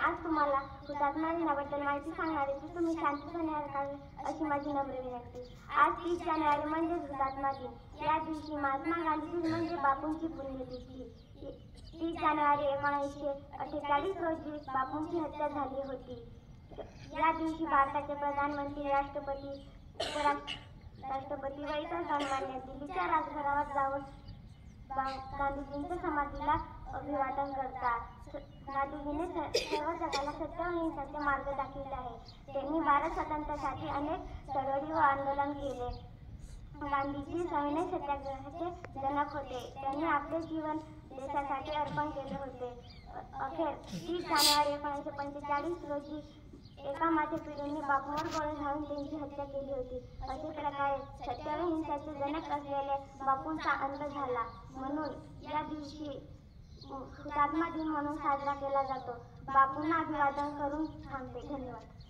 आज तुम्हाला हुतात्मा दिनाबद्दल माहिती सांगणार आहे, तर तुम्ही शांतपणे ऐकावे अशी माझी नम्र विनंती. आज 30 जानेवारी म्हणजेच हुतात्मा दिन. या दिवशी महात्मा गांधी म्हणजे बापूंची पुण्यतिथी. 30 जानेवारी 1948 रोजी बापूंची हत्या झाली होती. या दिवशी भारताचे प्रधानमंत्री, राष्ट्रपती, उपराष्ट्रपती व इतर गणमान्य दिल्लीच्या राजघरावर जाऊन गांधीजींच्या समाधीला अभिवादन करतात. गांधीजींनी सर्व जगाला सत्य व अहिंसेचे मार्ग दाखविले आहे. त्यांनी भारत स्वातंत्र्यासाठी अनेक चळवळी व आंदोलन केले. गांधीजी सविनय सत्याग्रहाचे जनक होते. त्यांनी आपले जीवन देशासाठी अर्पण केले होते. अखेर 30 जानेवारी 1945 रोजी एका माथेफिरूंनी बापूंवर गोळी घालून त्यांची हत्या केली होती. अशा प्रकारे सत्य व अहिंसेचे जनक असलेले बापूंचा अंत झाला. म्हणून या दिवशी हुतात्मा दिन म्हणून साजरा केला जातो. बापूंना अभिवादन करून थांबते. धन्यवाद.